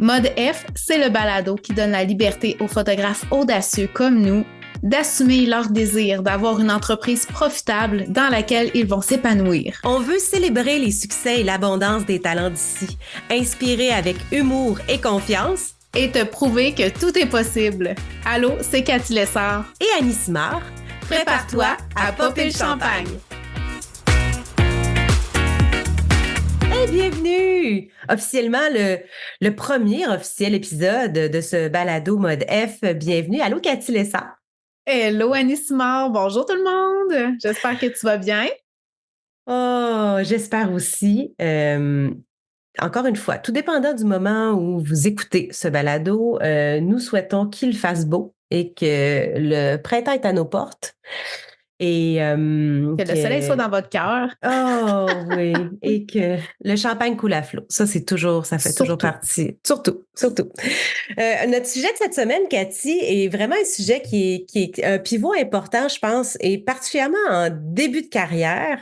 Mode F, c'est le balado qui donne la liberté aux photographes audacieux comme nous d'assumer leur désir d'avoir une entreprise profitable dans laquelle ils vont s'épanouir. On veut célébrer les succès et l'abondance des talents d'ici, inspirer avec humour et confiance et te prouver que tout est possible. Allô, c'est Cathy Lessard et Annie Simard. Prépare-toi à popper le champagne. Hey, bienvenue! Officiellement, le premier officiel épisode de ce balado Mode F. Bienvenue. Allô, Cathy Lessard. Hello, Annie Simard. Bonjour tout le monde. J'espère que tu vas bien. Oh, j'espère aussi. Encore une fois, tout dépendant du moment où vous écoutez ce balado, nous souhaitons qu'il fasse beau et que le printemps est à nos portes. Et que le soleil soit dans votre cœur. Oh oui, et que le champagne coule à flot. Ça, fait toujours partie. Surtout. Notre sujet de cette semaine, Cathy, est vraiment un sujet qui est un pivot important, je pense, et particulièrement en début de carrière.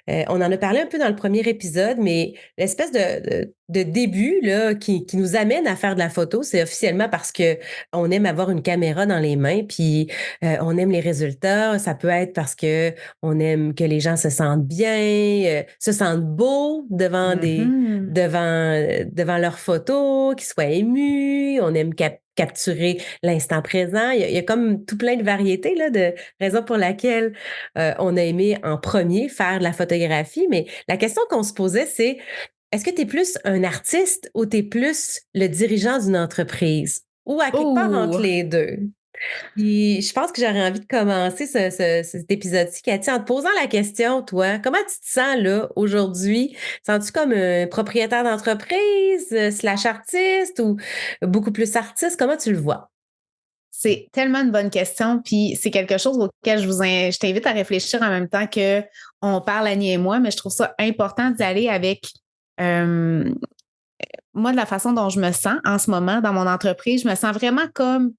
On en a parlé un peu dans le premier épisode, mais l'espèce de début là, qui nous amène à faire de la photo, c'est officiellement parce que on aime avoir une caméra dans les mains, puis on aime les résultats. Ça peut être parce que on aime que les gens se sentent bien, se sentent beaux devant devant leurs photos, qu'ils soient émus. On aime capturer l'instant présent. Il y a comme tout plein de variétés là, de raisons pour laquelle on a aimé en premier faire de la photographie. Mais la question qu'on se posait, c'est est-ce que tu es plus un artiste ou tu es plus le dirigeant d'une entreprise? Ou à quelque part entre les deux? Puis je pense que j'aurais envie de commencer cet épisode-ci, Cathy, en te posant la question, toi, comment tu te sens là aujourd'hui? Sens-tu comme un propriétaire d'entreprise, slash artiste ou beaucoup plus artiste? Comment tu le vois? C'est tellement une bonne question, puis c'est quelque chose auquel je t'invite à réfléchir en même temps qu'on parle, Annie et moi, mais je trouve ça important d'y aller avec moi, de la façon dont je me sens en ce moment dans mon entreprise. Je me sens vraiment comme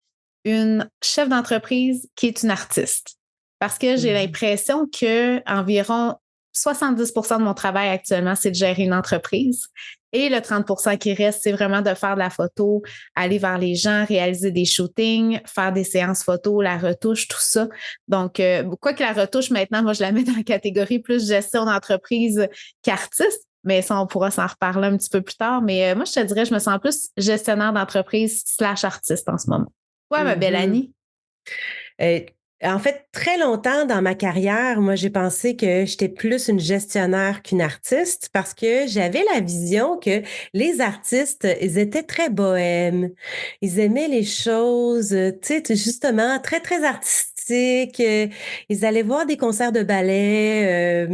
une chef d'entreprise qui est une artiste. Parce que j'ai l'impression que environ 70 % de mon travail actuellement, c'est de gérer une entreprise. Et le 30 % qui reste, c'est vraiment de faire de la photo, aller vers les gens, réaliser des shootings, faire des séances photo, la retouche, tout ça. Donc, quoi que la retouche, maintenant, moi, je la mets dans la catégorie plus gestion d'entreprise qu'artiste. Mais ça, on pourra s'en reparler un petit peu plus tard. Mais moi, je te dirais, je me sens plus gestionnaire d'entreprise / artiste en ce moment. Ouais, ma belle Annie. En fait, très longtemps dans ma carrière, moi, j'ai pensé que j'étais plus une gestionnaire qu'une artiste parce que j'avais la vision que les artistes, ils étaient très bohèmes. Ils aimaient les choses, tu sais, justement, très, très artistiques. Ils allaient voir des concerts de ballet.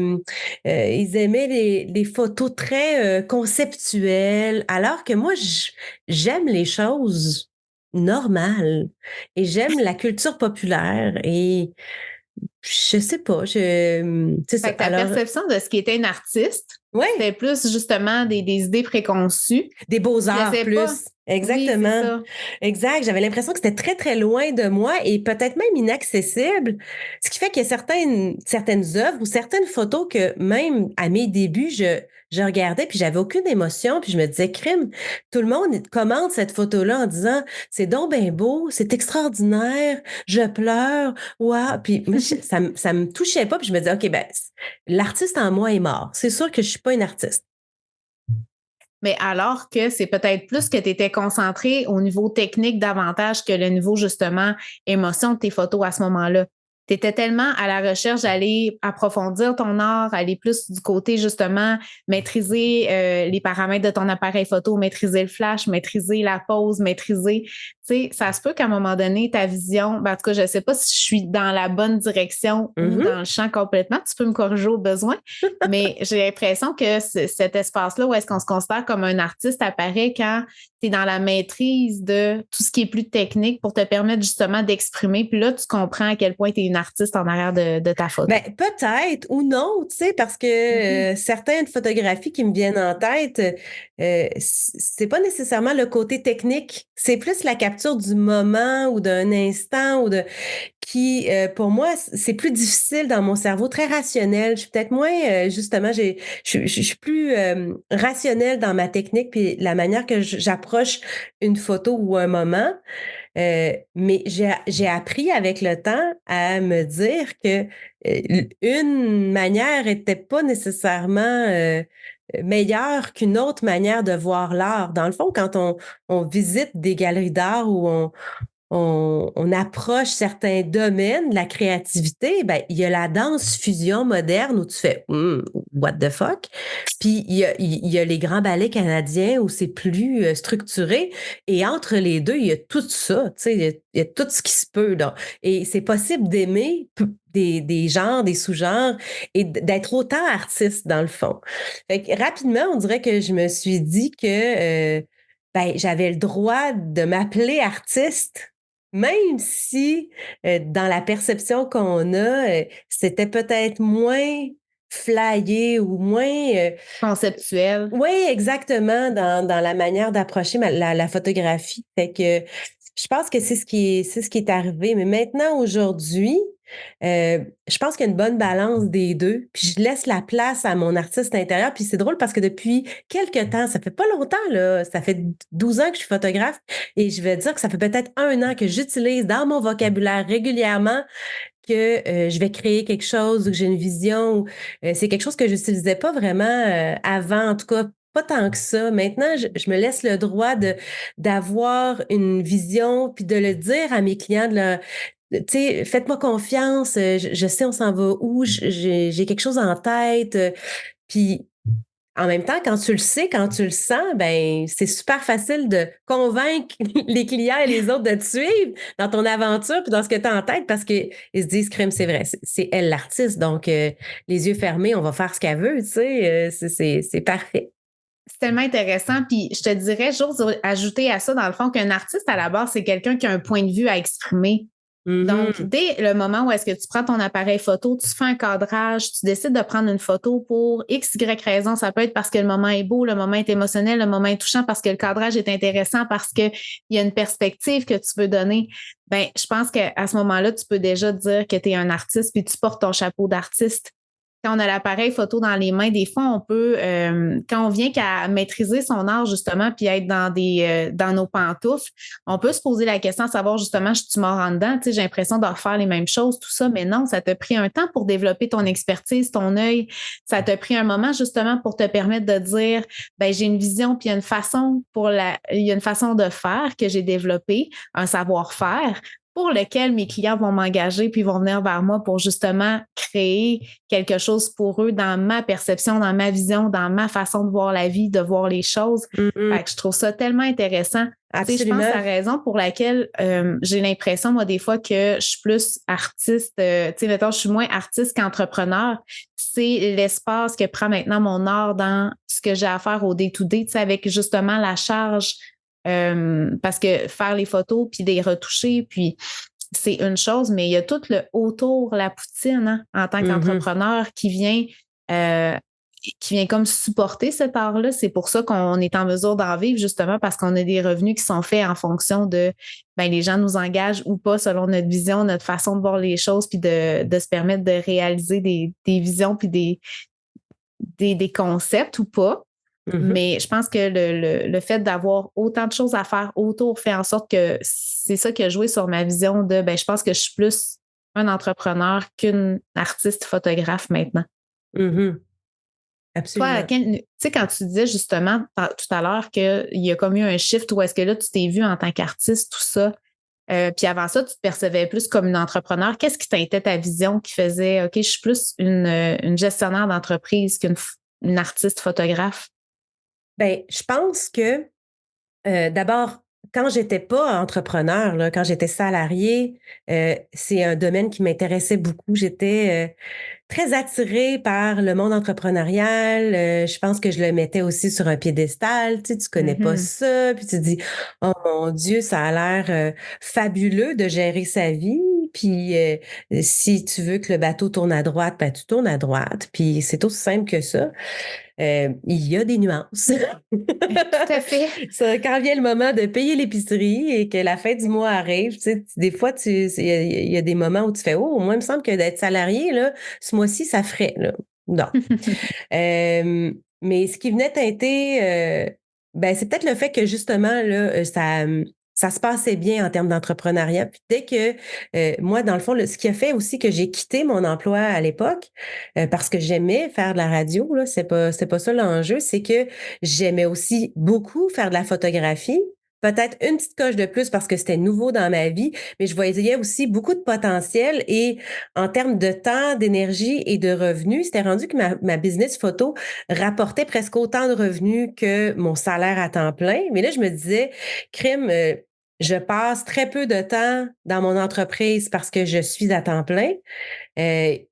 Ils aimaient les photos très conceptuelles. Alors que moi, j'aime les choses normales. Et j'aime la culture populaire et je sais pas, c'est ça. Ta perception de ce qui était une artiste, c'était plus justement des idées préconçues. Des beaux-arts plus. Pas. Exactement. Oui, c'est ça. Exact. J'avais l'impression que c'était très, très loin de moi et peut-être même inaccessible. Ce qui fait qu'il y a certaines œuvres ou certaines photos que même à mes débuts, je regardais puis j'avais aucune émotion puis je me disais, crime, tout le monde commente cette photo-là en disant, c'est donc bien beau, c'est extraordinaire, je pleure, waouh. Puis moi, ça me touchait pas puis je me disais, OK, ben, l'artiste en moi est mort. C'est sûr que je suis pas une artiste. Mais alors que c'est peut-être plus que tu étais concentré au niveau technique davantage que le niveau, justement, émotion de tes photos à ce moment-là. Tu étais tellement à la recherche d'aller approfondir ton art, aller plus du côté, justement, maîtriser les paramètres de ton appareil photo, maîtriser le flash, maîtriser la pose, maîtriser... Tu sais, ça se peut qu'à un moment donné, ta vision... Ben, en tout cas, je ne sais pas si je suis dans la bonne direction ou dans le champ complètement. Tu peux me corriger au besoin. Mais j'ai l'impression que cet espace-là où est-ce qu'on se considère comme un artiste apparaît quand tu es dans la maîtrise de tout ce qui est plus technique pour te permettre justement d'exprimer. Puis là, tu comprends à quel point tu es une une artiste en arrière de ta photo. Ben, peut-être ou non, tu sais, parce que certaines photographies qui me viennent en tête, c'est pas nécessairement le côté technique, c'est plus la capture du moment ou d'un instant ou qui, pour moi, c'est plus difficile dans mon cerveau, très rationnel. Je suis peut-être moins, justement, je suis plus rationnelle dans ma technique puis la manière que j'approche une photo ou un moment. Mais j'ai appris avec le temps à me dire que une manière était pas nécessairement meilleure qu'une autre manière de voir l'art. Dans le fond, quand on visite des galeries d'art où on approche certains domaines de la créativité, ben, il y a la danse fusion moderne où tu fais what the fuck? Puis il y a les grands ballets canadiens où c'est plus structuré. Et entre les deux, il y a tout ça, tu sais, il y a tout ce qui se peut. Là. Et c'est possible d'aimer des genres, des sous-genres et d'être autant artiste dans le fond. Fait que, rapidement, on dirait que je me suis dit que ben, j'avais le droit de m'appeler artiste même si, dans la perception qu'on a, c'était peut-être moins flyé ou moins, Conceptuel. oui, exactement, dans la manière d'approcher la photographie. Fait que je pense que c'est ce qui est arrivé. Mais maintenant, aujourd'hui, je pense qu'il y a une bonne balance des 2. Puis je laisse la place à mon artiste intérieur. Puis c'est drôle parce que depuis quelque temps, ça fait pas longtemps, là, ça fait 12 ans que je suis photographe et je vais dire que ça fait peut-être 1 an que j'utilise dans mon vocabulaire régulièrement que je vais créer quelque chose ou que j'ai une vision. C'est quelque chose que j'utilisais pas vraiment avant, en tout cas pas tant que ça. Maintenant, je me laisse le droit d'avoir une vision puis de le dire à mes clients, tu sais, faites-moi confiance, je sais on s'en va où, j'ai quelque chose en tête. Puis en même temps, quand tu le sais, quand tu le sens, ben c'est super facile de convaincre les clients et les autres de te suivre dans ton aventure puis dans ce que tu as en tête parce qu'ils se disent, crème, c'est vrai, c'est elle l'artiste, donc les yeux fermés, on va faire ce qu'elle veut, tu sais, c'est parfait. C'est tellement intéressant. Puis je te dirais, j'ose ajouter à ça, dans le fond, qu'un artiste, à la base, c'est quelqu'un qui a un point de vue à exprimer. Donc, dès le moment où est-ce que tu prends ton appareil photo, tu fais un cadrage, tu décides de prendre une photo pour X, Y raison. Ça peut être parce que le moment est beau, le moment est émotionnel, le moment est touchant, parce que le cadrage est intéressant, parce qu'il y a une perspective que tu veux donner. Ben, je pense qu'à ce moment-là, tu peux déjà dire que tu es un artiste puis tu portes ton chapeau d'artiste. Quand on a l'appareil photo dans les mains, des fois, on peut, quand on vient qu'à maîtriser son art, justement, puis être dans nos pantoufles, on peut se poser la question de savoir, justement, je suis mort en dedans, tu sais, j'ai l'impression de refaire les mêmes choses, tout ça, mais non, ça t'a pris un temps pour développer ton expertise, ton œil, ça t'a pris un moment, justement, pour te permettre de dire, ben j'ai une vision, puis il y a une façon de faire que j'ai développé, un savoir-faire, pour lequel mes clients vont m'engager puis vont venir vers moi pour justement créer quelque chose pour eux dans ma perception, dans ma vision, dans ma façon de voir la vie, de voir les choses. Fait que je trouve ça tellement intéressant. Je pense la raison pour laquelle j'ai l'impression, moi, des fois, que je suis plus artiste, mettons, je suis moins artiste qu'entrepreneur, c'est l'espace que prend maintenant mon art dans ce que j'ai à faire au day-to-day, avec justement la charge. Parce que faire les photos puis les retoucher, puis c'est une chose, mais il y a tout le autour, la poutine, en tant qu'entrepreneur qui vient comme supporter cet art-là. C'est pour ça qu'on est en mesure d'en vivre, justement, parce qu'on a des revenus qui sont faits en fonction de les gens nous engagent ou pas selon notre vision, notre façon de voir les choses, puis de se permettre de réaliser des visions puis des concepts ou pas. Mais je pense que le fait d'avoir autant de choses à faire autour fait en sorte que c'est ça qui a joué sur ma vision de, je pense que je suis plus un entrepreneur qu'une artiste photographe maintenant. Absolument. Toi, tu sais, quand tu disais justement tout à l'heure qu'il y a comme eu un shift où est-ce que là, tu t'es vu en tant qu'artiste, tout ça, puis avant ça, tu te percevais plus comme une entrepreneur. Qu'est-ce qui teintait ta vision qui faisait, OK, je suis plus une gestionnaire d'entreprise qu'une artiste photographe? Ben, je pense que d'abord, quand j'étais pas entrepreneur, là, quand j'étais salariée, c'est un domaine qui m'intéressait beaucoup. J'étais très attirée par le monde entrepreneurial. Je pense que je le mettais aussi sur un piédestal. Tu sais, tu connais pas ça, puis tu te dis, oh mon Dieu, ça a l'air fabuleux de gérer sa vie. puis si tu veux que le bateau tourne à droite, ben tu tournes à droite, puis c'est aussi simple que ça. Il y a des nuances. Tout à fait. Ça, quand vient le moment de payer l'épicerie et que la fin du mois arrive, tu sais, des fois, il y a des moments où tu fais, oh, moi, il me semble que d'être salarié, là, ce mois-ci, ça ferait, là. Non. Mais ce qui venait teinter, ben, c'est peut-être le fait que justement, là, ça se passait bien en termes d'entrepreneuriat. Puis dès que moi, dans le fond, ce qui a fait aussi que j'ai quitté mon emploi à l'époque, parce que j'aimais faire de la radio, là, c'est pas ça l'enjeu, c'est que j'aimais aussi beaucoup faire de la photographie. Peut-être une petite coche de plus parce que c'était nouveau dans ma vie, mais je voyais aussi beaucoup de potentiel et en termes de temps, d'énergie et de revenus, c'était rendu que ma business photo rapportait presque autant de revenus que mon salaire à temps plein. Mais là, je me disais, crime, je passe très peu de temps dans mon entreprise parce que je suis à temps plein.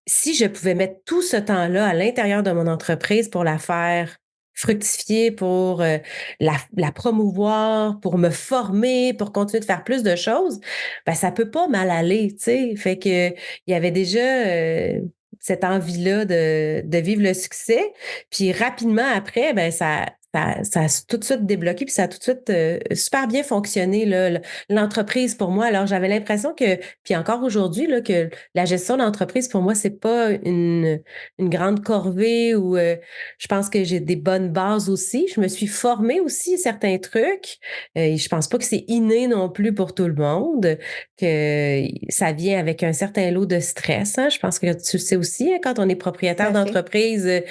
Si je pouvais mettre tout ce temps-là à l'intérieur de mon entreprise pour la faire fructifier, pour la promouvoir, pour me former, pour continuer de faire plus de choses, ben ça peut pas mal aller, tu sais. Fait que il y avait déjà cette envie-là de vivre le succès. Puis rapidement après, ben ça a tout de suite débloqué, puis ça a tout de suite super bien fonctionné, là, l'entreprise pour moi. Alors, j'avais l'impression que, puis encore aujourd'hui, là, que la gestion d'entreprise, pour moi, c'est pas une grande corvée ou je pense que j'ai des bonnes bases aussi. Je me suis formée aussi certains trucs. Et je pense pas que c'est inné non plus pour tout le monde, que ça vient avec un certain lot de stress. Hein. Je pense que tu le sais aussi, hein, quand on est Tout propriétaire à fait. d'entreprise,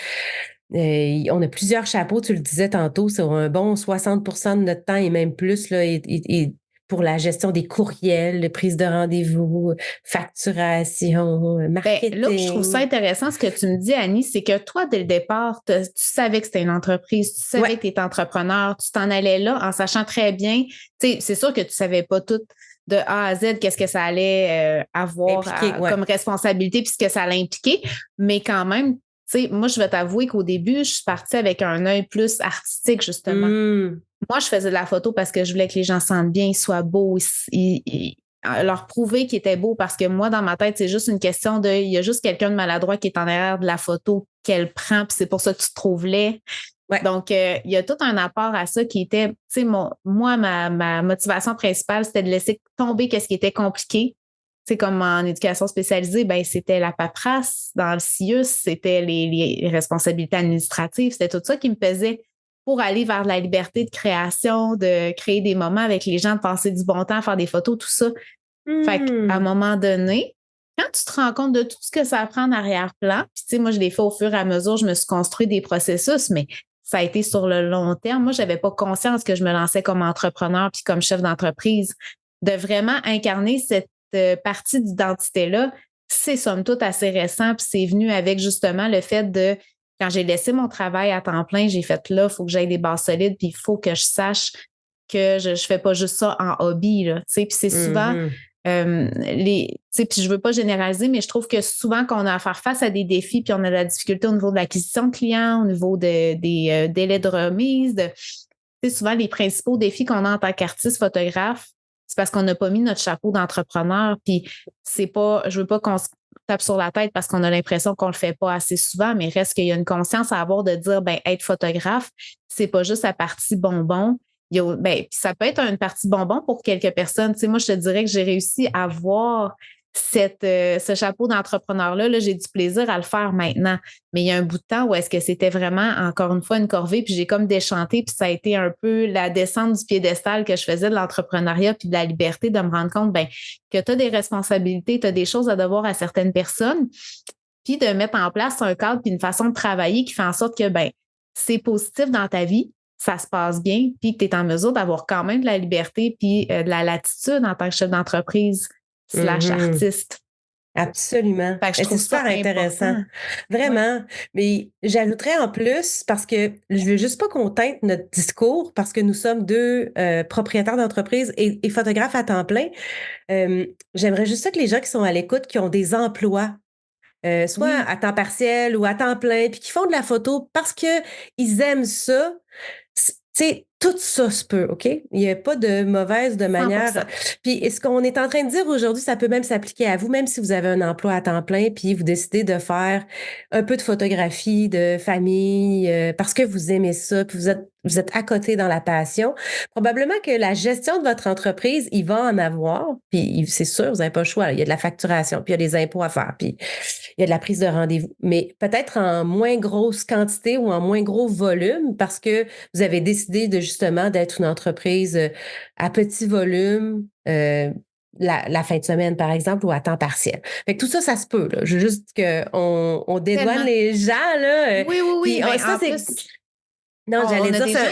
on a plusieurs chapeaux, tu le disais tantôt, sur un bon 60 de notre temps et même plus là, et pour la gestion des courriels, les prises de rendez-vous, facturation, Ben, là où je trouve ça marketing. intéressant, ce que tu me dis, Annie, c'est que toi, dès le départ, tu savais que c'était une entreprise, tu savais Ouais, que tu étais entrepreneur, tu t'en allais là en sachant très bien, tu sais, c'est sûr que tu savais pas tout de A à Z, qu'est-ce que ça allait avoir impliqué, ouais. comme responsabilité puis ce que ça allait impliquer, mais quand même, tu sais, moi, je vais t'avouer qu'au début, je suis partie avec un œil plus artistique, justement. Mmh. Moi, je faisais de la photo parce que je voulais que les gens se sentent bien, ils soient beaux, leur prouver qu'ils étaient beaux parce que moi, dans ma tête, c'est juste une question de, il y a juste quelqu'un de maladroit qui est en arrière de la photo qu'elle prend, puis c'est pour ça que tu te trouves laid. Ouais. Donc, il y a tout un apport à ça qui était, tu sais, moi, ma motivation principale, c'était de laisser tomber qu'est-ce qui était compliqué. C'est comme en éducation spécialisée, ben c'était la paperasse dans le CIUS, c'était les responsabilités administratives, c'était tout ça qui me pesait pour aller vers la liberté de création, de créer des moments avec les gens, de passer du bon temps à faire des photos, tout ça. Fait qu'à un Mmh. moment donné, quand tu te rends compte de tout ce que ça prend en arrière-plan, puis tu sais, moi, je l'ai fait au fur et à mesure, je me suis construit des processus, mais ça a été sur le long terme. Moi, je n'avais pas conscience que je me lançais comme entrepreneur puis comme chef d'entreprise. De vraiment incarner cette partie d'identité-là, c'est somme toute assez récent, puis c'est venu avec justement le fait de, quand j'ai laissé mon travail à temps plein, j'ai fait là, il faut que j'aille des bases solides, puis il faut que je sache que je ne fais pas juste ça en hobby. Là, puis c'est souvent Mmh. puis je veux pas généraliser, mais je trouve que souvent qu'on a à faire face à des défis, puis on a de la difficulté au niveau de l'acquisition de clients, au niveau des délais de remise. Souvent, les principaux défis qu'on a en tant qu'artiste photographe, c'est parce qu'on n'a pas mis notre chapeau d'entrepreneur. Puis c'est pas, je veux pas qu'on se tape sur la tête parce qu'on a l'impression qu'on le fait pas assez souvent, mais reste qu'il y a une conscience à avoir de dire, ben, être photographe, c'est pas juste la partie bonbon. Ben, ça peut être une partie bonbon pour quelques personnes. Tu sais, moi, je te dirais que j'ai réussi à voir ce chapeau d'entrepreneur-là. Là, j'ai du plaisir à le faire maintenant. Mais il y a un bout de temps où est-ce que c'était vraiment, encore une fois, une corvée, puis j'ai comme déchanté, puis ça a été un peu la descente du piédestal que je faisais de l'entrepreneuriat, puis de la liberté de me rendre compte ben, que tu as des responsabilités, tu as des choses à devoir à certaines personnes, puis de mettre en place un cadre puis une façon de travailler qui fait en sorte que ben, c'est positif dans ta vie, ça se passe bien, puis que tu es en mesure d'avoir quand même de la liberté puis de la latitude en tant que chef d'entreprise slash Mmh. artiste. Absolument. Fait que je C'est trouve ça super intéressant. important. Ouais. Vraiment. Mais j'ajouterais en plus, parce que je veux juste pas qu'on teinte notre discours, parce que nous sommes deux propriétaires d'entreprise et photographes à temps plein. J'aimerais juste ça que les gens qui sont à l'écoute, qui ont des emplois, soit Oui. à temps partiel ou à temps plein, puis qui font de la photo parce que ils aiment ça. Tu sais, tout ça se peut, OK? Il n'y a pas de mauvaise de manière. 100%. Puis, ce qu'on est en train de dire aujourd'hui, ça peut même s'appliquer à vous, même si vous avez un emploi à temps plein, puis vous décidez de faire un peu de photographie de famille, parce que vous aimez ça, puis vous êtes à côté dans la passion. Probablement que la gestion de votre entreprise, il va en avoir, puis c'est sûr, vous n'avez pas le choix. Là. Il y a de la facturation, puis il y a des impôts à faire, puis il y a de la prise de rendez-vous. Mais peut-être en moins grosse quantité ou en moins gros volume, parce que vous avez décidé de justement d'être une entreprise à petit volume, la fin de semaine, par exemple, ou à temps partiel. Fait que tout ça, ça se peut. Là. Je veux juste qu'on dédouane Tellement. les gens. Là, Oui, oui, oui. puis Ben, ça, en c'est... plus, Non, on j'allais a dire des gens. ça.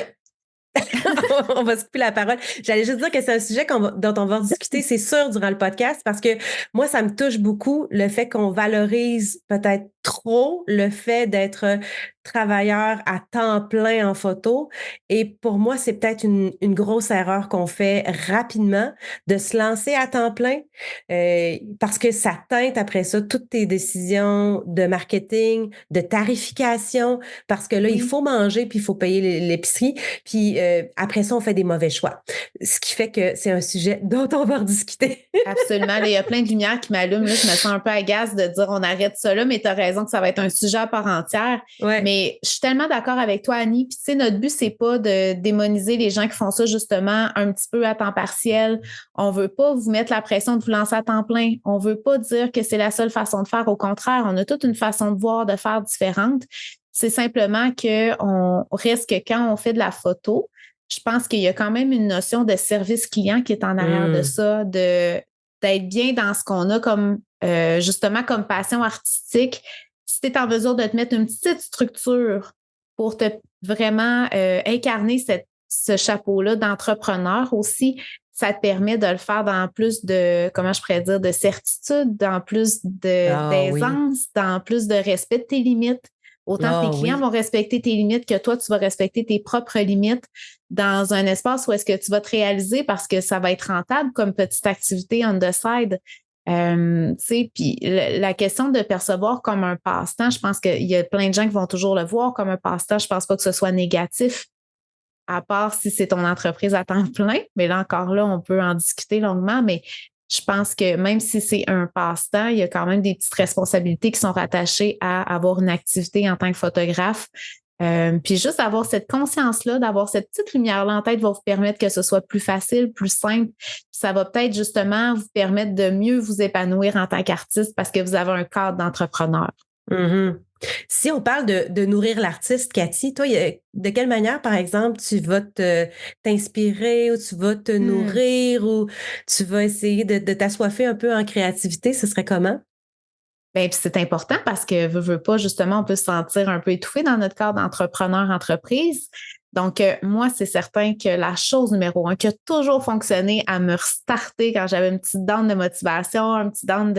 On va se couper la parole. J'allais juste dire que c'est un sujet dont on va discuter, c'est sûr, durant le podcast, parce que moi, ça me touche beaucoup le fait qu'on valorise peut-être trop le fait d'être travailleur à temps plein en photo. Et pour moi, c'est peut-être une grosse erreur qu'on fait rapidement de se lancer à temps plein parce que ça teinte après ça toutes tes décisions de marketing, de tarification, parce que là, il Oui. faut manger puis il faut payer l'épicerie. Puis après ça, on fait des mauvais choix. Ce qui fait que c'est un sujet dont on va rediscuter. Absolument. Là, il y a plein de lumières qui m'allument. Là, je me sens un peu agace de dire on arrête ça là, mais tu as raison que ça va être un sujet à part entière. Ouais. Mais je suis tellement d'accord avec toi, Annie. Puis, tu sais, notre but, c'est pas de démoniser les gens qui font ça, justement, un petit peu à temps partiel. On veut pas vous mettre la pression de vous lancer à temps plein. On veut pas dire que c'est la seule façon de faire. Au contraire, on a toute une façon de voir, de faire différente. C'est simplement qu'on reste que quand on fait de la photo, je pense qu'il y a quand même une notion de service client qui est en arrière de ça, d'être bien dans ce qu'on a comme justement comme passion artistique. Si tu es en mesure de te mettre une petite structure pour te vraiment incarner ce chapeau-là d'entrepreneur aussi, ça te permet de le faire dans plus de, comment je pourrais dire, de certitude, dans plus d'aisance, dans plus de respect de tes limites. Autant tes clients vont respecter tes limites que toi, tu vas respecter tes propres limites dans un espace où est-ce que tu vas te réaliser parce que ça va être rentable comme petite activité on the side. Puis la question de percevoir comme un passe-temps, je pense qu'il y a plein de gens qui vont toujours le voir comme un passe-temps. Je pense pas que ce soit négatif, à part si c'est ton entreprise à temps plein. Mais là, encore là, on peut en discuter longuement, mais je pense que même si c'est un passe-temps, il y a quand même des petites responsabilités qui sont rattachées à avoir une activité en tant que photographe. Puis juste avoir cette conscience-là, d'avoir cette petite lumière-là en tête va vous permettre que ce soit plus facile, plus simple. Ça va peut-être justement vous permettre de mieux vous épanouir en tant qu'artiste parce que vous avez un cadre d'entrepreneur. Mm-hmm. Si on parle de nourrir l'artiste, Cathy, toi, de quelle manière, par exemple, tu vas t'inspirer ou tu vas te nourrir ou tu vas essayer de t'assoiffer un peu en créativité? Ce serait comment? Bien, puis c'est important parce que veut pas, justement, on peut se sentir un peu étouffé dans notre cadre d'entrepreneur-entreprise. Donc, moi, c'est certain que la chose numéro 1 qui a toujours fonctionné à me restarter quand j'avais une petite down de motivation, un petit down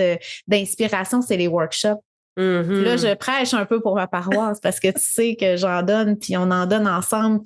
d'inspiration, c'est les workshops. Puis là, je prêche un peu pour ma paroisse parce que tu sais que j'en donne, puis on en donne ensemble,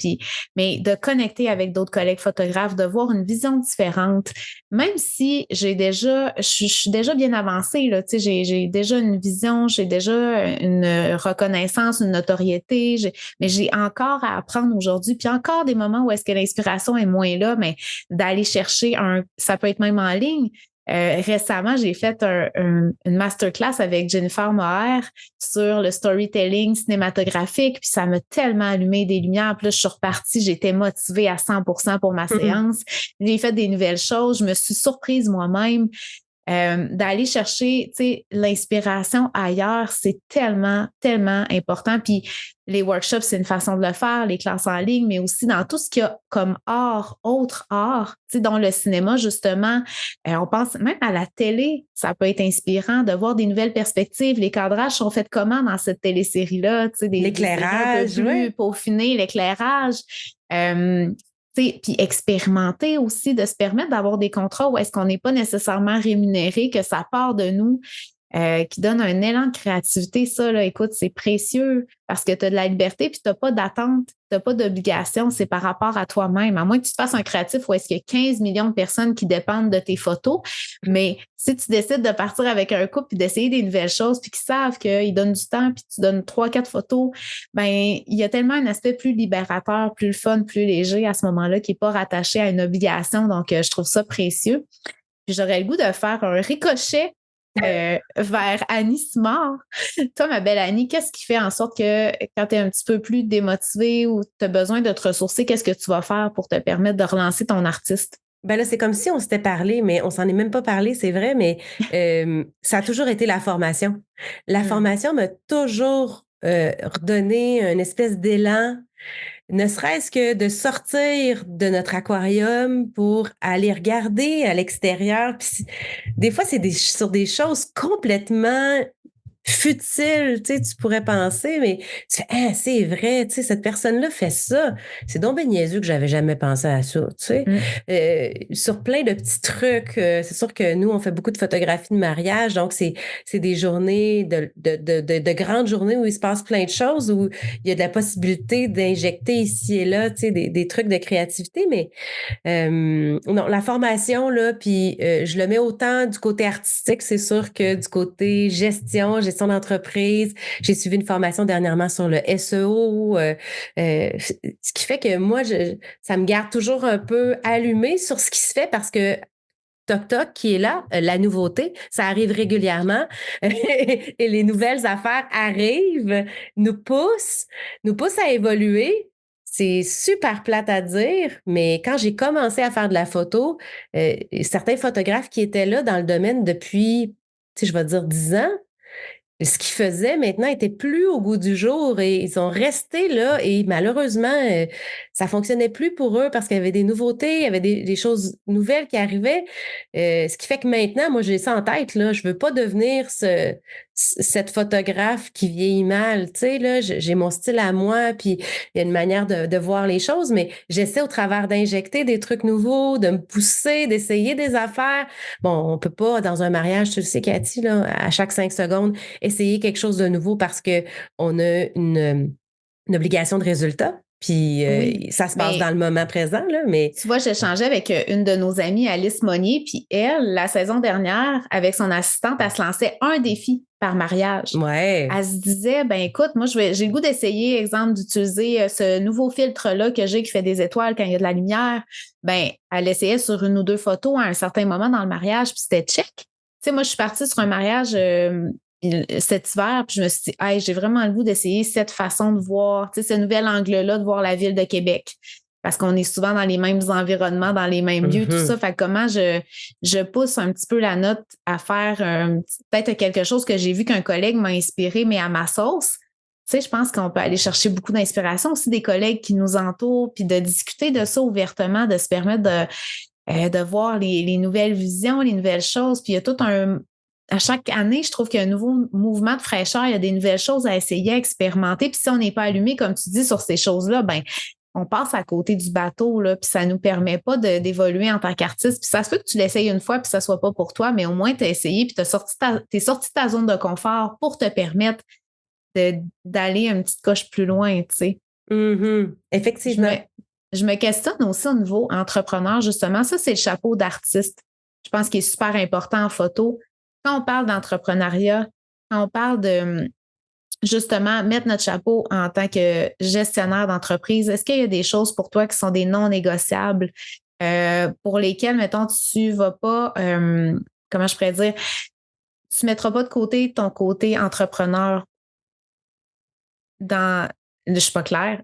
mais de connecter avec d'autres collègues photographes, de voir une vision différente, même si je suis déjà bien avancée, là, tu sais, j'ai déjà une vision, j'ai déjà une reconnaissance, une notoriété, mais j'ai encore à apprendre aujourd'hui, puis encore des moments où est-ce que l'inspiration est moins là, mais d'aller chercher ça peut être même en ligne. Récemment, j'ai fait une masterclass avec Jennifer Moher sur le storytelling cinématographique, puis ça m'a tellement allumé des lumières. Puis là, je suis repartie, j'étais motivée à 100% pour ma séance. J'ai fait des nouvelles choses, je me suis surprise moi-même. D'aller chercher, tu sais, l'inspiration ailleurs, c'est tellement, tellement important. Puis les workshops, c'est une façon de le faire, les classes en ligne, mais aussi dans tout ce qu'il y a comme art, autre art, tu sais, dans le cinéma, justement. On pense même à la télé, ça peut être inspirant de voir des nouvelles perspectives. Les cadrages sont faits comment dans cette télésérie-là? Tu sais, l'éclairage, des séries un peu plus peaufinées, l'éclairage. Puis expérimenter aussi, de se permettre d'avoir des contrats où est-ce qu'on n'est pas nécessairement rémunéré, que ça part de nous. qui donne un élan de créativité. Ça, là, écoute, c'est précieux parce que tu as de la liberté puis tu n'as pas d'attente, tu n'as pas d'obligation. C'est par rapport à toi-même. À moins que tu te fasses un créatif où est-ce qu'il y a 15 millions de personnes qui dépendent de tes photos. Mais si tu décides de partir avec un couple puis d'essayer des nouvelles choses puis qu'ils savent qu'ils donnent du temps puis tu donnes 3-4 photos, ben il y a tellement un aspect plus libérateur, plus le fun, plus léger à ce moment-là qui n'est pas rattaché à une obligation. Donc, je trouve ça précieux. Puis j'aurais le goût de faire un ricochet vers Annie Simard. Toi, ma belle Annie, qu'est-ce qui fait en sorte que quand tu es un petit peu plus démotivée ou tu as besoin de te ressourcer, qu'est-ce que tu vas faire pour te permettre de relancer ton artiste? Ben là, c'est comme si on s'était parlé, mais on s'en est même pas parlé, c'est vrai, mais ça a toujours été la formation. La formation m'a toujours redonné une espèce d'élan, ne serait-ce que de sortir de notre aquarium pour aller regarder à l'extérieur. Puis des fois, c'est sur des choses complètement futile, tu sais, tu pourrais penser, mais tu fais, ah, c'est vrai, tu sais, cette personne-là fait ça. C'est donc ben niaiseux que j'avais jamais pensé à ça, tu sais. Sur plein de petits trucs, c'est sûr que nous, on fait beaucoup de photographies de mariage, donc c'est des journées, de grandes journées où il se passe plein de choses, où il y a de la possibilité d'injecter ici et là, tu sais, des trucs de créativité, mais non, la formation, là, puis je le mets autant du côté artistique, c'est sûr, que du côté gestion d'entreprise. J'ai suivi une formation dernièrement sur le SEO, ce qui fait que moi, ça me garde toujours un peu allumée sur ce qui se fait parce que Toc Toc qui est là, la nouveauté, ça arrive régulièrement et les nouvelles affaires arrivent, nous poussent à évoluer. C'est super plate à dire, mais quand j'ai commencé à faire de la photo, certains photographes qui étaient là dans le domaine depuis, tu sais, je vais dire 10 ans, ce qu'ils faisaient maintenant était plus au goût du jour et ils sont restés là et malheureusement, ça fonctionnait plus pour eux parce qu'il y avait des nouveautés, il y avait des choses nouvelles qui arrivaient. Ce qui fait que maintenant, moi, j'ai ça en tête, là, je veux pas devenir cette photographe qui vieillit mal. Tu sais, là, j'ai mon style à moi, puis il y a une manière de voir les choses, mais j'essaie au travers d'injecter des trucs nouveaux, de me pousser, d'essayer des affaires. Bon, on peut pas, dans un mariage, tu le sais, Cathy, là, à chaque 5 secondes, essayer quelque chose de nouveau parce que on a une obligation de résultat. Puis Oui, ça se passe mais dans le moment présent, là, mais tu vois, j'échangeais avec une de nos amies, Alice Monnier, puis elle, la saison dernière, avec son assistante, elle se lançait un défi par mariage. ouais. Elle se disait, ben écoute, moi, j'ai le goût d'essayer, exemple, d'utiliser ce nouveau filtre-là que j'ai qui fait des étoiles quand il y a de la lumière. Ben, elle essayait sur une ou deux photos à un certain moment dans le mariage, puis c'était check. Tu sais, moi, je suis partie sur un mariage cet hiver, puis je me suis dit, hey, j'ai vraiment le goût d'essayer cette façon de voir, tu sais, ce nouvel angle-là de voir la ville de Québec. Parce qu'on est souvent dans les mêmes environnements, dans les mêmes lieux, tout ça. Fait que comment je pousse un petit peu la note à faire peut-être quelque chose que j'ai vu qu'un collègue m'a inspiré, mais à ma sauce. Tu sais, je pense qu'on peut aller chercher beaucoup d'inspiration aussi des collègues qui nous entourent, puis de discuter de ça ouvertement, de se permettre de voir les nouvelles visions, les nouvelles choses. Puis il y a tout à chaque année, je trouve qu'il y a un nouveau mouvement de fraîcheur, il y a des nouvelles choses à essayer, à expérimenter. Puis si on n'est pas allumé, comme tu dis, sur ces choses-là, ben on passe à côté du bateau, là, puis ça nous permet pas d'évoluer en tant qu'artiste. Puis ça se peut que tu l'essayes une fois, puis ça soit pas pour toi, mais au moins tu as essayé, puis t'es sorti de ta zone de confort pour te permettre d'aller une petite coche plus loin, tu sais. Effectivement. Je me questionne aussi au niveau entrepreneur, justement. Ça, c'est le chapeau d'artiste. Je pense qu'il est super important en photo. Quand on parle d'entrepreneuriat, quand on parle de justement mettre notre chapeau en tant que gestionnaire d'entreprise, est-ce qu'il y a des choses pour toi qui sont des non négociables pour lesquelles, mettons, tu vas pas, comment je pourrais dire, tu mettras pas de côté ton côté entrepreneur dans... Je suis pas claire.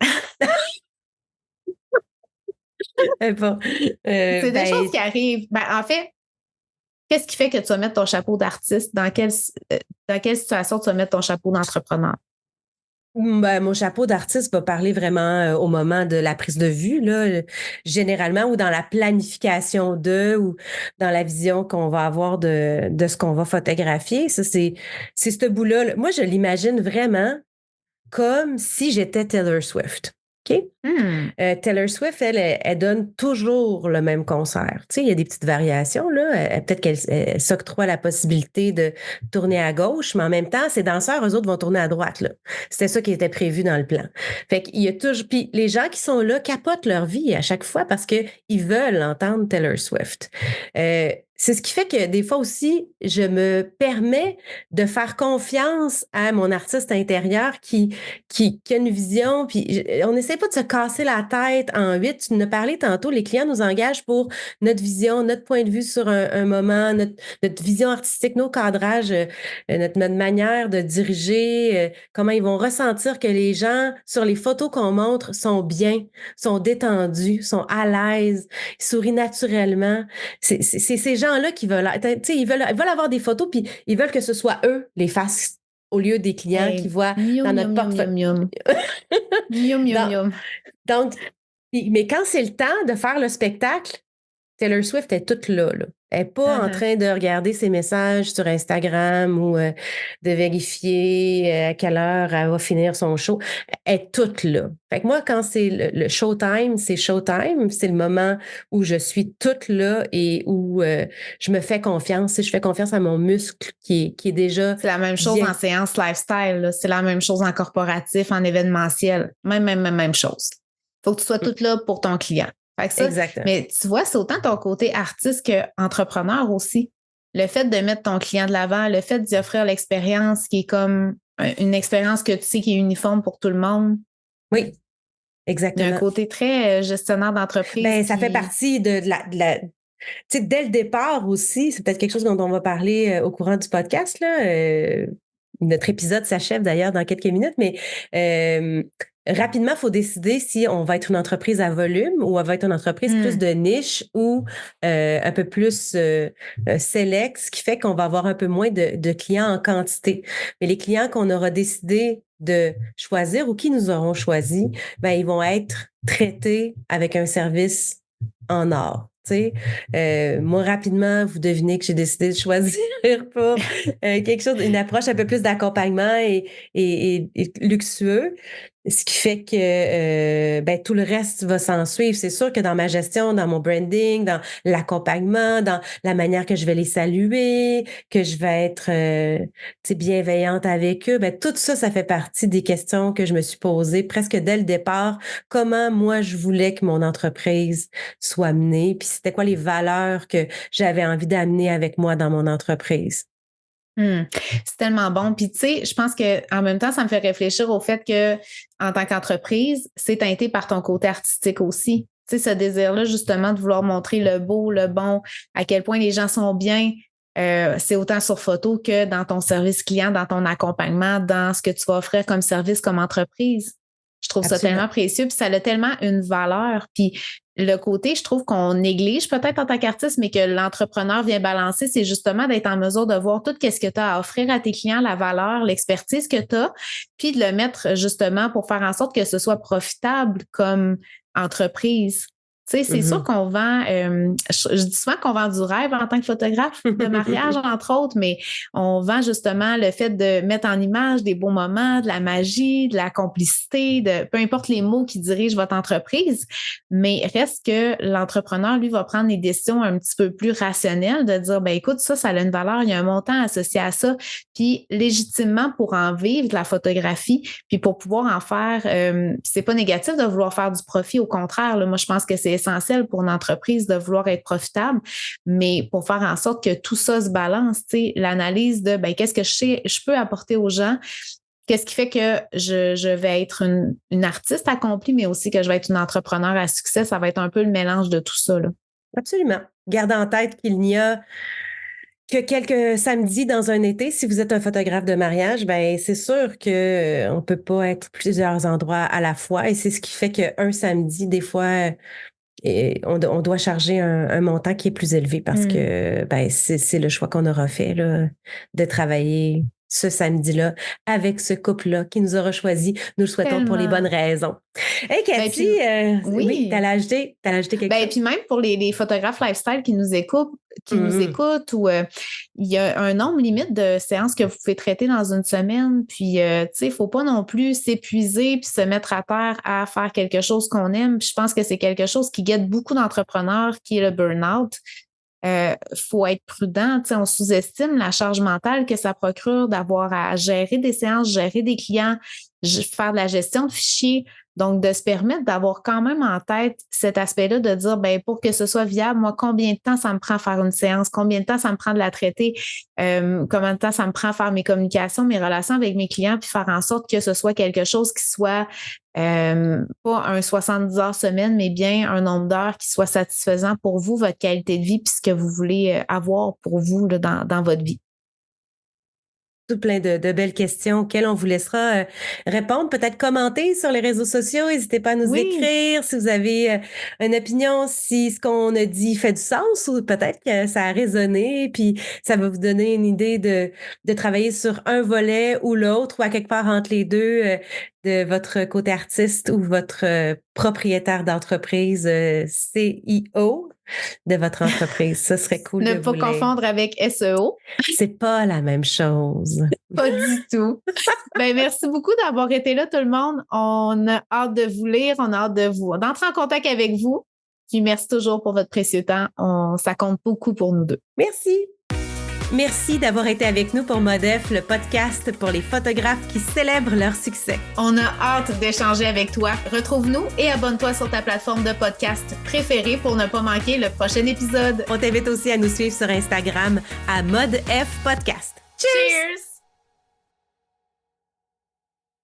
Bon, C'est des choses ben, qui arrivent. Ben, en fait, qu'est-ce qui fait que tu vas mettre ton chapeau d'artiste? Dans quelle situation tu vas mettre ton chapeau d'entrepreneur? ben, mon chapeau d'artiste va parler vraiment au moment de la prise de vue, là, généralement, ou dans la planification ou dans la vision qu'on va avoir de ce qu'on va photographier. Ça, c'est ce bout-là. Moi, je l'imagine vraiment comme si j'étais Taylor Swift. OK? Hmm. Taylor Swift, elle donne toujours le même concert. Tu sais, il y a des petites variations, là. Peut-être qu'elle s'octroie la possibilité de tourner à gauche, mais en même temps, ses danseurs, eux autres, vont tourner à droite, là. C'était ça qui était prévu dans le plan. Fait qu'il y a toujours... Puis les gens qui sont là capotent leur vie à chaque fois parce qu'ils veulent entendre Taylor Swift. C'est ce qui fait que des fois aussi, je me permets de faire confiance à mon artiste intérieur qui a une vision, puis on n'essaie pas de se casser la tête en huit. Tu nous as parlé tantôt, les clients nous engagent pour notre vision, notre point de vue sur un moment, notre vision artistique, nos cadrages, notre manière de diriger, comment ils vont ressentir que les gens, sur les photos qu'on montre, sont bien, sont détendus, sont à l'aise, ils sourient naturellement. C'est ces gens-là qui veulent, tu sais, ils veulent avoir des photos, puis ils veulent que ce soit eux les faces au lieu des clients qui voient dans notre portefeuille. Donc, mais quand c'est le temps de faire le spectacle, Taylor Swift est toute là. Elle n'est pas en train de regarder ses messages sur Instagram ou de vérifier à quelle heure elle va finir son show. Elle est toute là. Fait que moi, quand c'est le showtime, c'est showtime. C'est le moment où je suis toute là et où je me fais confiance. Je fais confiance à mon muscle qui est déjà... C'est la même chose en séance lifestyle. Là. C'est la même chose en corporatif, en événementiel. Même chose. Il faut que tu sois toute là pour ton client. Fait que ça, exactement. Mais tu vois, c'est autant ton côté artiste qu'entrepreneur aussi. Le fait de mettre ton client de l'avant, le fait d'y offrir l'expérience qui est comme une expérience que tu sais qui est uniforme pour tout le monde. Oui, exactement. Il y a un côté très gestionnaire d'entreprise. Ben, ça fait partie de la tu sais, dès le départ aussi, c'est peut-être quelque chose dont on va parler au courant du podcast, là. Notre épisode s'achève d'ailleurs dans quelques minutes, mais rapidement, il faut décider si on va être une entreprise à volume ou on va être une entreprise plus de niche ou un peu plus select, ce qui fait qu'on va avoir un peu moins de clients en quantité. Mais les clients qu'on aura décidé de choisir ou qui nous auront choisi, ben, ils vont être traités avec un service en or. Moi, rapidement, vous devinez que j'ai décidé de choisir pour quelque chose, une approche un peu plus d'accompagnement et luxueux. Ce qui fait que ben, tout le reste va s'en suivre. C'est sûr que dans ma gestion, dans mon branding, dans l'accompagnement, dans la manière que je vais les saluer, que je vais être bienveillante avec eux, ben, tout ça, ça fait partie des questions que je me suis posées presque dès le départ. Comment moi, je voulais que mon entreprise soit menée, puis c'était quoi les valeurs que j'avais envie d'amener avec moi dans mon entreprise. C'est tellement bon. Puis, tu sais, je pense qu'en même temps, ça me fait réfléchir au fait que, en tant qu'entreprise, c'est teinté par ton côté artistique aussi. Tu sais, ce désir-là, justement, de vouloir montrer le beau, le bon, à quel point les gens sont bien. C'est autant sur photo que dans ton service client, dans ton accompagnement, dans ce que tu vas offrir comme service, comme entreprise. Je trouve ça tellement précieux, puis ça a tellement une valeur. Puis le côté, je trouve qu'on néglige peut-être en tant qu'artiste, mais que l'entrepreneur vient balancer, c'est justement d'être en mesure de voir tout ce que tu as à offrir à tes clients, la valeur, l'expertise que tu as, puis de le mettre justement pour faire en sorte que ce soit profitable comme entreprise. Tu sais, c'est sûr qu'on vend, je dis souvent qu'on vend du rêve en tant que photographe de mariage, entre autres, mais on vend justement le fait de mettre en image des beaux moments, de la magie, de la complicité, de peu importe les mots qui dirigent votre entreprise, mais reste que l'entrepreneur, lui, va prendre des décisions un petit peu plus rationnelles, de dire, ben écoute, ça a une valeur, il y a un montant associé à ça, puis légitimement pour en vivre de la photographie, puis pour pouvoir en faire, c'est pas négatif de vouloir faire du profit, au contraire, là, moi je pense que c'est essentiel pour une entreprise de vouloir être profitable, mais pour faire en sorte que tout ça se balance, tu sais, l'analyse de ben qu'est-ce que je peux apporter aux gens, qu'est-ce qui fait que je vais être une artiste accomplie, mais aussi que je vais être une entrepreneur à succès, ça va être un peu le mélange de tout ça, là. Absolument. Gardez en tête qu'il n'y a que quelques samedis dans un été. Si vous êtes un photographe de mariage, ben c'est sûr que on peut pas être plusieurs endroits à la fois, et c'est ce qui fait qu'un samedi, des fois, on doit charger un montant qui est plus élevé parce que ben, c'est le choix qu'on aura fait là, de travailler ce samedi-là avec ce couple-là qui nous aura choisi. Nous le souhaitons pour les bonnes raisons. Hey, Cathy, oui, t'allais ajouter quelque chose? Puis même pour les photographes lifestyle qui nous écoutent, ou il y a un nombre limite de séances que vous pouvez traiter dans une semaine. Puis, tu sais, il ne faut pas non plus s'épuiser puis se mettre à terre à faire quelque chose qu'on aime. Puis je pense que c'est quelque chose qui guette beaucoup d'entrepreneurs, qui est le burn-out. Faut être prudent. Tu sais, on sous-estime la charge mentale que ça procure d'avoir à gérer des séances, gérer des clients, faire de la gestion de fichiers. Donc, de se permettre d'avoir quand même en tête cet aspect-là, de dire, pour que ce soit viable, moi, combien de temps ça me prend à faire une séance, combien de temps ça me prend de la traiter, combien de temps ça me prend à faire mes communications, mes relations avec mes clients, puis faire en sorte que ce soit quelque chose qui soit pas un 70 heures semaine, mais bien un nombre d'heures qui soit satisfaisant pour vous, votre qualité de vie, puis ce que vous voulez avoir pour vous là, dans votre vie. Tout plein de belles questions auxquelles on vous laissera répondre, peut-être commenter sur les réseaux sociaux. N'hésitez pas à nous écrire si vous avez une opinion, si ce qu'on a dit fait du sens ou peut-être que ça a résonné, puis ça va vous donner une idée de travailler sur un volet ou l'autre ou à quelque part entre les deux de votre côté artiste ou votre propriétaire d'entreprise, CEO de votre entreprise. Ça serait cool. Ne pas confondre avec SEO. C'est pas la même chose. Pas du tout. Merci beaucoup d'avoir été là, tout le monde. On a hâte de vous lire, on a hâte d'entrer en contact avec vous. Puis merci toujours pour votre précieux temps. Ça compte beaucoup pour nous deux. Merci. Merci d'avoir été avec nous pour Modef, le podcast pour les photographes qui célèbrent leur succès. On a hâte d'échanger avec toi. Retrouve-nous et abonne-toi sur ta plateforme de podcast préférée pour ne pas manquer le prochain épisode. On t'invite aussi à nous suivre sur Instagram à Modef Podcast. Cheers!